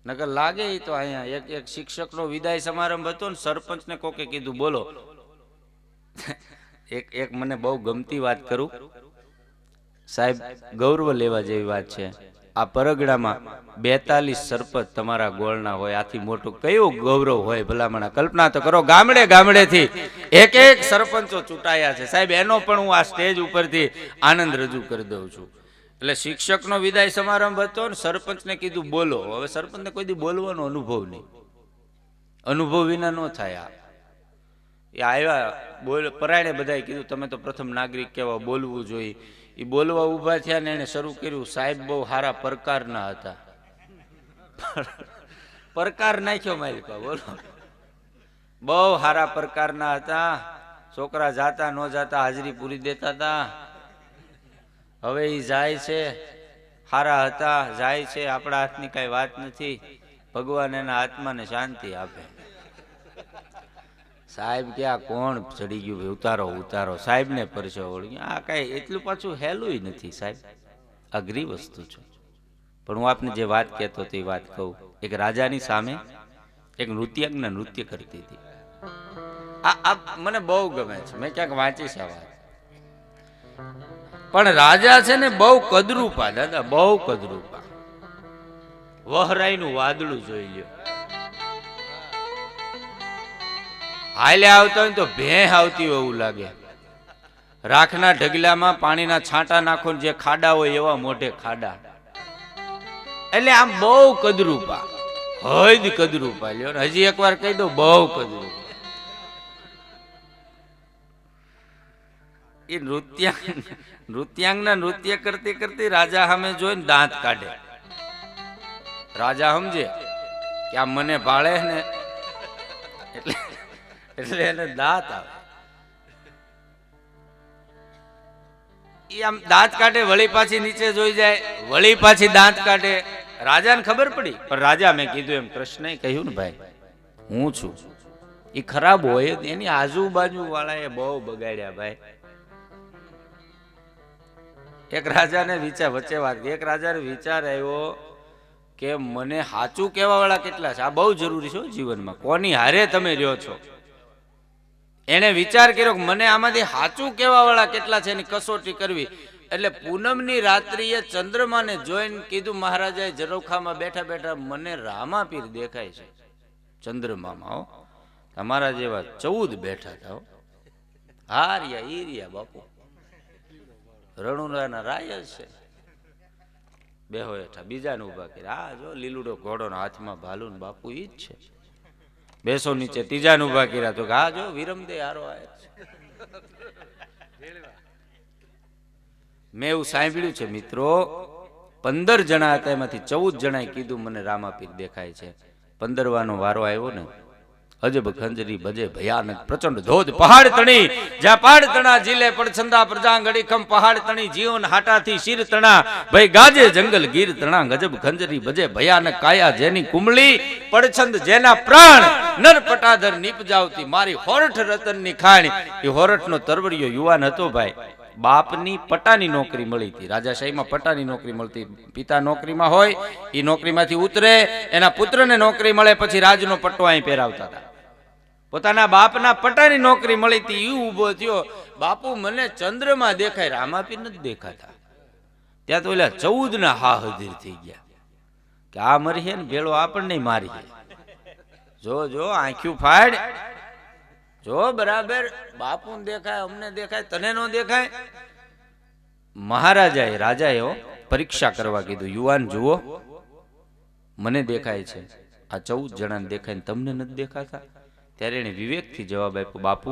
નકર લાગે ઈ તો અહીંયા એક શિક્ષકનો વિદાય સમારંભ હતો ને સરપંચને કોકે કીધું બોલો. એક મને બહુ ગમતી વાત કરું સાહેબ, ગૌરવ લેવા જેવી વાત છે. આ પરગડામાં 42 સરપંચ તમારા ગોળના હોય, આથી મોટું કયું ગૌરવ હોય ભલામણા. કલ્પના તો કરો, ગામડે ગામડેથી એક સરપંચો ચૂંટાયા છે સાહેબ. એનો પણ હું આ સ્ટેજ ઉપરથી આનંદ રજૂ કરી દઉં છું. એટલે શિક્ષકનો વિદાય સમારંભ હતો ને સરપંચને કીધું બોલો. હવે સરપંચને કોઈ દી બોલવાનો અનુભવ નહીં, અનુભવ વિના ન થાય. એ આવ્યા બોલ પરાયણે બધાએ કીધું તમે તો પ્રથમ નાગરિક કેવા બોલવું જોઈએ. એ બોલવા ઊભા થયા ને એને શરૂ કર્યું. સાહેબ બહુ સારા પ્રકારના હતા. પ્રકાર નાખ્યો માલિકા, બોલો. બહુ સારા પ્રકારના હતા. છોકરા જાતા ન જાતા હાજરી પૂરી દેતા હતા. હવે એ જાય છે, સારા હતા, જાય છે. આપણા હાથની કઈ વાત નથી. ભગવાન એના આત્માને શાંતિ આપે. સાહેબ કે આ કોણ ચડી ગયું, ઉતારો ઉતારો. સાહેબ ને પરસો વળી. આ કઈ એટલું પાછું હેલું નથી સાહેબ, અઘરી વસ્તુ છે. પણ હું આપને જે વાત કહેતો તે વાત કહું. એક રાજાની સામે એક નૃત્યજ્ઞ નૃત્ય કરતી હતી. આ મને બહુ ગમે છે, મેં ક્યાંક વાંચી છે વાત. પણ રાજા છે ને બહુ કદરૂપા, દાદા બહુ કદરૂપા. વહરાઈનું વાદળું જોઈ લ્યો. હાલે આવતા હોય તો ભેં આવતી હોય એવું લાગે. રાખના ઢગલામાં પાણીના છાંટા નાખો જે ખાડા હોય એવા મોઢે ખાડા. એટલે આમ બહુ કદરૂપા, હદ કદરૂપા. લ્યો હજી એકવાર કહી દઉં, બહુ કદરૂપા. એ નૃત્યાંગના નૃત્ય કરતી કરતી રાજા સામે જોઈને દાંત કાઢે. રાજા સમજે કે આ મને ભાળે ને એટલે એને દાંત આવે. એ આમ દાંત કાઢે, વળી પાછી નીચે જોઈ જાય, વળી પાછી દાંત કાઢે. રાજાને ખબર પડી. પણ રાજા, મેં કીધું એમ કૃષ્ણએ કહ્યું ને ભાઈ હું છું. એ ખરાબ હોય, એની આજુબાજુ વાળાએ બહુ બગાડ્યા ભાઈ. એક રાજાને વિચાર વચ્ચે વાત, એક રાજાને વિચાર આવ્યો કે મને સાચું કહેવા વાળા કેટલા છે. આ બહુ જરૂરી છે જીવનમાં. કોની હારે તમે રહ્યો છો. એને વિચાર કર્યો કે મને આમાંથી સાચું કહેવા વાળા કેટલા છે એની કસોટી કરવી. એટલે પૂનમની રાત્રિએ ચંદ્રમાને જોઈને કીધું મહારાજાએ ઝરોખામાં બેઠા બેઠા મને રામાપીર દેખાય છે ચંદ્રમામાં. હો તમારા જેવા 14 બેઠા હતા. હારિયા ઈરિયા બાપુ રણુરાના રાય જ છે. બેહો હેઠા, બીજાને ઉભા કર્યા. આ જો લીલુડો ઘોડોનો હાથમાં ભાલુન બાપુ ઈ જ છે. બેસો નીચે, ત્રીજાને ઉભા કર્યા તો હા જો વિરમદે હારો આવે છે. મેં એવું સાંભળ્યું છે મિત્રો, 15 જણા હતા, એમાંથી 14 જણાએ કીધું મને રામાપીર દેખાય છે. 15વાનો વારો આવ્યો ને, અજબ ખંજરી ભજે ભયાનક પ્રચંડ ધોધ પહાડ તણી, જ્યાં પહાડ તણા જીલે પડછંદા પ્રજાંગડી ખમ પહાડ તણી જીવન હાટાથી શિર તણા ભય ગાજે જંગલ ગીર તણા ગજબ ખંજરી ભજે ભયાનક કાયા જેની કુમળી પડછંદ જેના પ્રાણ નર પટાધર નીપજાવતી મારી હોરઠ રતનની ખાણી. એ હોરઠનો તરવરિયો યુવાન હતો ભાઈ. બાપની પટાની નોકરી મળી હતી. રાજાશાહીમાં પટાની નોકરી મળતી. પિતા નોકરીમાં હોય, એ નોકરીમાંથી ઉતરે, એના પુત્રને નોકરી મળે, પછી રાજનો પટ્ટો અહીં પહેરાવતા હતા. પોતાના બાપના પટાની નોકરી મળી હતી. એ ઉભો થયો, બાપુ મને ચંદ્રમાં દેખાય, રામાપીર નથી દેખાતા. ત્યાં તો ઓલા 14 ના હા હજીર થઈ ગયા કે આ મરી છે ને ભેળો આપણને મારી છે. જો જો આંખ્યું ફાડ, જો બરાબર બાપુને દેખાય, અમને દેખાય, તને નો દેખાય. મહારાજાએ રાજાએ પરીક્ષા કરવા કીધું. યુવાન જુઓ, મને દેખાય છે, આ 14 જણાને દેખાય ને તમને નથી દેખાતા. ત્યારે એને વિવેકથી જવાબ આપ્યો, બાપુ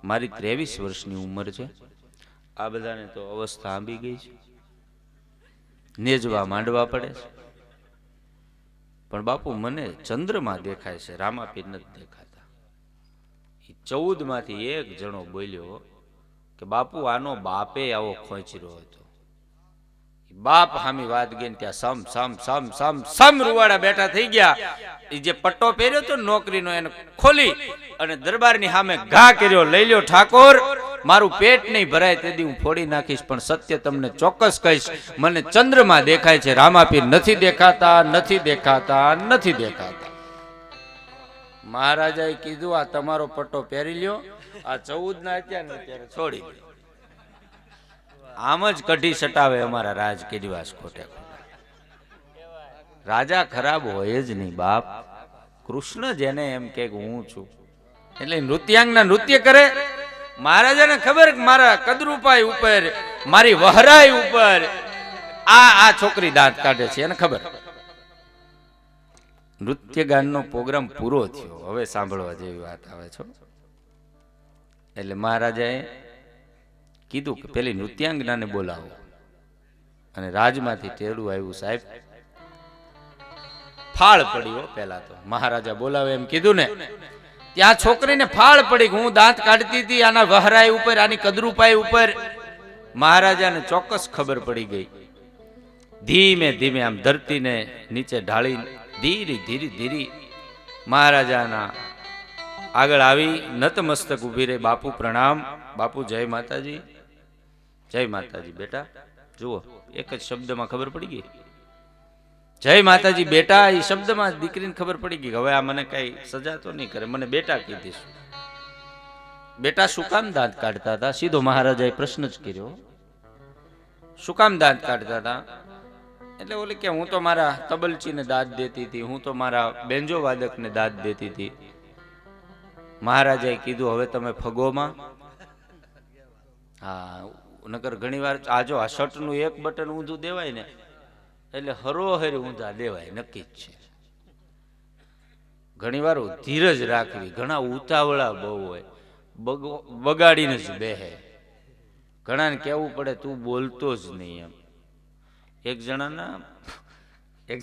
મારી 23 વર્ષની ઉંમર છે, આ બધાને તો અવસ્થા આંબી ગઈ છે, નેજવા માંડવા પડે છે, પણ બાપુ મને ચંદ્રમાં દેખાય છે, રામાપીર નથી દેખાતા. એ 14 માંથી એક જણો બોલ્યો કે બાપુ આનો બાપે આવો ખોંચર્યો હતો. બાપ હામી વાત ગઈ ને ત્યાં સમ સમ સમ સમ સમ રૂવાડા બેઠા થઈ ગયા. એ જે પટ્ટો પહેર્યો હતો નોકરીનો એને ખોલી અને દરબારની સામે ઘા કર્યો, લઈ લ્યો ઠાકોર, મારું પેટ નહીં ભરાય તેથી હું ફોડી નાખીશ, પણ સત્ય તમને ચોક્કસ કહીશ, મને ચંદ્રમાં દેખાય છે, રામાપીર નથી દેખાતા, નથી દેખાતા, નથી દેખાતા. મહારાજાએ કીધું આ તમારો પટ્ટો પહેરી લ્યો, આ 14 ના અત્યારે છોડી દો. આમ જ કઢી સટાવે અમારા રાજ કેડીવાસ ખોટે. રાજા ખરાબ હોય જ નહીં બાપ. કૃષ્ણ જેને એમ કે હું છું એટલે નૃત્યાંગના નૃત્ય કરે. મહારાજાને ખબર કે મારા કદરૂપાઈ ઉપર, મારી વહરાઈ ઉપર આ છોકરી દાંત કાઢે છે, એને ખબર. નૃત્ય ગાનનો પ્રોગ્રામ પૂરો થયો, હવે સાંભળવા જેવી વાત આવે છે. એટલે મહારાજાએ કીધું કે પેલી નૃત્યાંગનાને બોલાવો. અને રાજમાંથી ટેડું આવ્યું. સાહેબ ફાળ પડ્યો. પેલા તો મહારાજા બોલાવે એમ કીધું ને, ત્યાં છોકરીને ફાળ પડી. હું દાંત કાઢતી હતી આના વહરાઈ ઉપર, આની કદરૂપાઈ ઉપર. મહારાજાને ચોક્કસ ખબર પડી ગઈ. ધીમે ધીમે આમ ધરતીને નીચે ઢાળી ધીરી ધીરી ધીરી મહારાજાના આગળ આવી નતમસ્તક ઉભી રહી. બાપુ પ્રણામ. બાપુ જય માતાજી. જય માતાજી. બેટા જુઓ, એક જ શબ્દમાં ખબર પડી ગઈ. જય માતાજી બેટા, એ શબ્દમાં દીકરીને ખબર પડી ગઈ હવે આ મને કઈ સજા તો નહીં કરે, મને બેટા કીધીશું. બેટા શું કામ દાંત કાઢતા હતા? સીધો મહારાજાએ પ્રશ્ન જ કર્યો. શું કામ દાંત કાઢતા હતા? એટલે ઓલી કે હું તો મારા તબલચીને દાંત દેતી હતી, હું તો મારા બેન્જો વાદકને દાંત દેતી હતી. મહારાજાએ કીધું હવે તમે ફગોમાં. હા, નકર ઘણી વાર આજો આ શર્ટનું એક બટન ઊંધું દેવાય ને એટલે હરોહરી ઊંધા દેવાય, નક્કી જ છે. ઘણી વાર ધીરજ રાખવી. ઘણા ઉતાવળા બહુ હોય, બગાડીને જ બેહે. ઘણાને કહેવું પડે તું બોલતો જ નહીં એમ. એક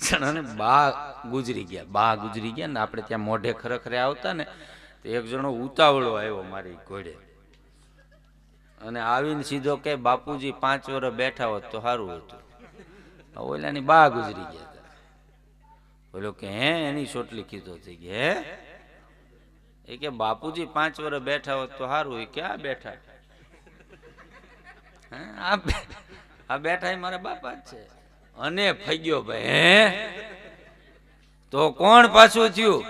જણાને બા ગુજરી ગયા ને આપણે ત્યાં મોઢે ખરેખરે આવતા ને, તો એક જણો ઉતાવળો આવ્યો મારી ઘોડે અને આવીને સીધો કે બાપુજી 5 વર્ષ બેઠા હોત તો સારું હતું. ઓલાની બા ગુજરી ગયા હતા. બોલો કે હે, એની ચોટલી કીધો થઈ ગઈ. હે, એ કે બાપુજી 5 વર્ષ બેઠા હોત તો સારું. એ ક્યાં બેઠા? આ બેઠા મારા બાપા જ છે. અને ફગ્યો ભાઈ. હે, તો કોણ પાછું થયું?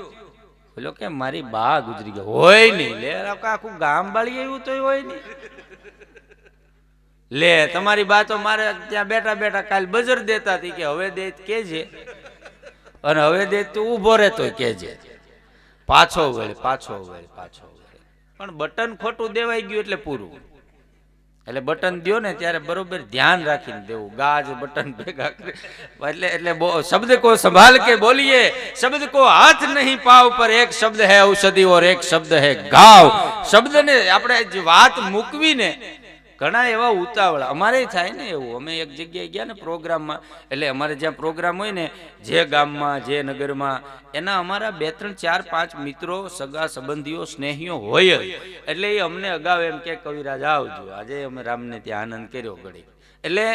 બોલો કે મારી બા ગુજરી ગઈ. હોય નહીં લે, આખું ગામ બાળી આવ્યું તો હોય નહીં લે. તમારી બા તો મારે ત્યાં બેઠા બેઠા કાલ બજર દેતા હતી કે હવે દે કેજે, અને હવે દે તું ઉભો રહેતો કેજે. પાછો વળે. પણ બટન ખોટું દેવાઈ ગયું એટલે પૂરું. એટલે બટન દો ને ત્યારે બરોબર ધ્યાન રાખીને દેવું. ગાજ બટન ભેગા કરે એટલે શબ્દ को संभाल के बोलिए, शब्द को हाथ नहीं पाव पर एक शब्द है औषधि और एक शब्द है गाव. શબ્દને આપણે જે વાત મૂકવી ને, ઘણા એવા ઉતાવળ અમારે થાય ને એવું. અમે એક જગ્યાએ ગયા ને પ્રોગ્રામમાં, એટલે અમારે જ્યાં પ્રોગ્રામ હોય ને, જે ગામમાં જે નગરમાં, એના અમારા 2 3 4 5 મિત્રો, સગા સંબંધીઓ, સ્નેહીઓ હોય જ. એટલે એ અમને અગાઉ એમ કે કવિરાજ આવજો, આજે અમે રામને ત્યાં આનંદ કર્યો ઘડી. એટલે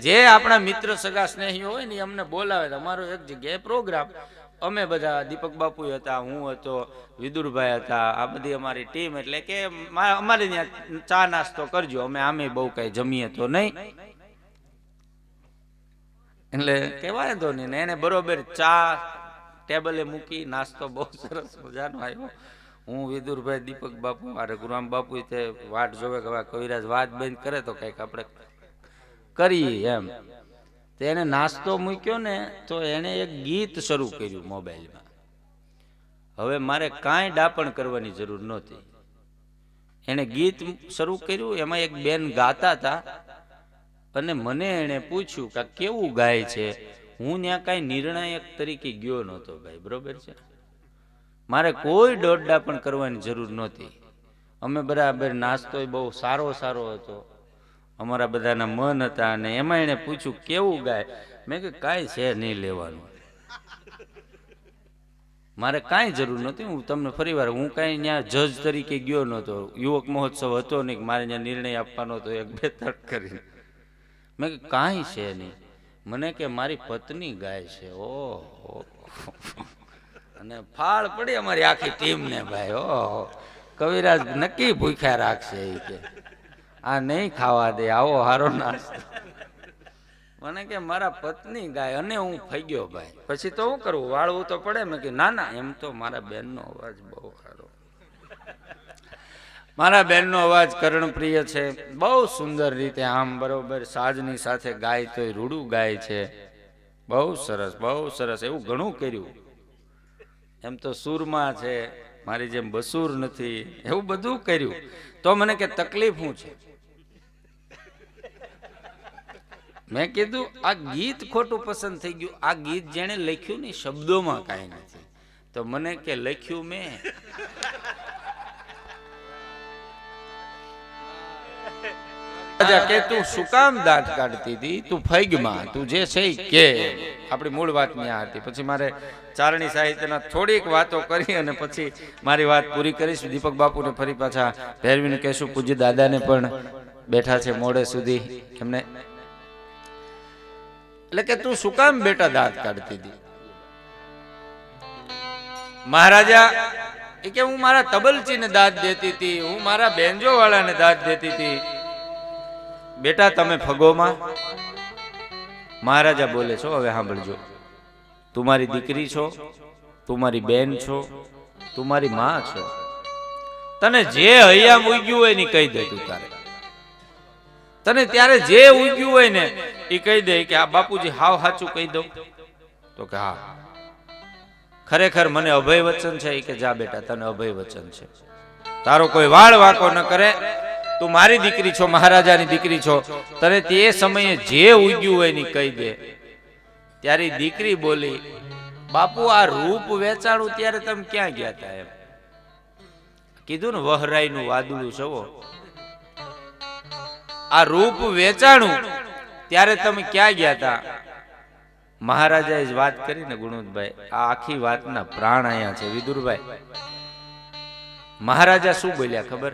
જે આપણા મિત્ર સગા સ્નેહીઓ હોય ને એ અમને બોલાવે. અમારો એક જગ્યાએ પ્રોગ્રામ, અમે બધા દીપક બાપુ હતા, હું હતો, વિદુરભાઈ હતા, આ બધી અમારી ટીમ. એટલે કે અમારે ત્યાં ચા નાસ્તો કરજો. અમે આમે બહુ કઈ જમીએ તો નહીં, એટલે કહેવાય તો નહીં. એને બરોબર ચા ટેબલે મૂકી, નાસ્તો બહુ સરસ મજાનો આવ્યો. હું, વિદુરભાઈ, દીપક બાપુ, આ રઘુરામ બાપુ તે વાટ જોવે કે કવિરાજ વાત બંધ કરે તો કઈક આપણે કરીએ એમ. એને નાસ્તો મૂક્યો ને તો એને એક ગીત શરૂ કર્યું મોબાઈલમાં. હવે મારે કાંઈ ડાપણ કરવાની જરૂર નહોતી. એને ગીત શરૂ કર્યું, એમાં એક બેન ગાતા હતા અને મને એને પૂછ્યું કે કેવું ગાય છે. હું ત્યાં કાંઈ નિર્ણાયક તરીકે ગયો નહોતો ભાઈ, બરોબર છે. મારે કોઈ દોડ ડાપણ કરવાની જરૂર નહોતી. અમે બરાબર, નાસ્તો બહુ સારો હતો, અમારા બધાના મન હતા. અને એમાં એને પૂછ્યું કેવું ગાય. મેં કે કાંઈ છે નહીં લેવાનું, મારે કાંઈ જરૂર નહોતી. હું તમને ફરી વાર, હું કાંઈ ત્યાં જજ તરીકે ગયો નહોતો, યુવક મહોત્સવ હતો નહીં મારે ત્યાં નિર્ણય આપવાનો હતો 1 2 તક કરીને. મેં કે કાંઈ છે નહીં. મને કે મારી પત્ની ગાય છે. ઓહો, અને ફાળ પડી અમારી આખી ટીમને ભાઈ. ઓહો, કવિરાજ નક્કી ભૂખ્યા રાખશે એ કે. આ નહીં ખાવા દે, આવો હારો નાસ્તો. મને કે મારા પત્ની ગાય અને હું ફઈ ગયો ભાઈ. પછી તો શું કરવું, વાળવું તો પડે. મેં કે ના ના, એમ તો મારા બેનનો અવાજ બહુ સારો, મારા બેનનો અવાજ કર્ણપ્રિય છે, બહુ સુંદર રીતે આમ બરોબર સાજની સાથે ગાય તો રૂડું ગાય છે, બહુ સરસ બહુ સરસ. એવું ઘણું કર્યું. એમ તો સૂરમાં છે, મારી જેમ બસૂર નથી, એવું બધું કર્યું. તો મને કે તકલીફ શું છે? મેં કીધું આ ગીત ખોટું પસંદ થઈ ગયું. આ ગીત જેણે લખ્યું ને શબ્દોમાં કાંઈ નથી. તો મને કે લખ્યું મેં. કે તું શું કામ દાંત કાઢતી હતી, તું ફૈગમાં, તું જે છે કે આપણી મૂળ વાત ત્યાં હતી. પછી મારે ચારણી સાહિત્યના થોડીક વાતો કરી અને પછી મારી વાત પૂરી કરીશ. દીપક બાપુને ફરી પાછા ભેરવીને કહેશું. પૂજ્ય દાદાને પણ બેઠા છે મોડે સુધી, એમને એટલે કે તું શું કામ બેટા દાંત કાઢતી હતી? મહારાજા એ કે હું મારા તબલચીને દાંત દેતી હતી, હું મારા બેન્જો વાળાને દાંત દેતી હતી. બેટા તમે ફગોમાં? મહારાજા બોલે છો, હવે સાંભળજો, તું મારી દીકરી છો, તું મારી બેન છો, તું મારી માં છો. તને જે હૈયામ ઉગ્યું હોય ને કહી દે. તું તારે તને ત્યારે જે ઉગ્યું હોય ને એ કહી દે કે આ બાપુજી હાવ સાચું કહી દઉં? તો કે હા, ખરેખર મને અભય વચન છે. કે જા બેટા, તને અભય વચન છે, તારો કોઈ વાળ વાકો ન કરે, તું મારી દીકરી છો, મહારાજાની દીકરી છો, તને તે સમયે જે ઉગ્યું હોય ને કહી દે. ત્યારે દીકરી બોલી, બાપુ આ રૂપ વેચાણું ત્યારે તમે ક્યાં ગયા હતા? એમ કીધું ને, વહરાઈનું વાદળું છવો, આ રૂપ વેચાણું ત્યારે તમે ક્યાં ગયા હતા? મહારાજાએ જ વાત કરી ને ગુણવંતભાઈ, આ આખી વાતના પ્રાણ અહીંયા છે વિદુરભાઈ. મહારાજા શું બોલ્યા ખબર?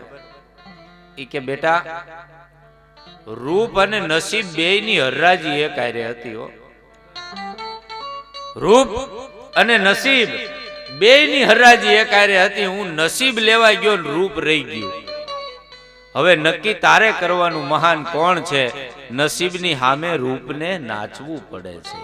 ઈ કે બેટા, રૂપ અને નસીબ બેયની હરરાજી એક હારે હતી હો. રૂપ અને નસીબ બેયની હરરાજી એક હારે હતી. હું નસીબ લેવા ગયો, રૂપ રહી ગયું. હવે નક્કી તારે કરવાનું મહાન કોણ છે? નસીબની સામે રૂપને નાચવું પડે છે.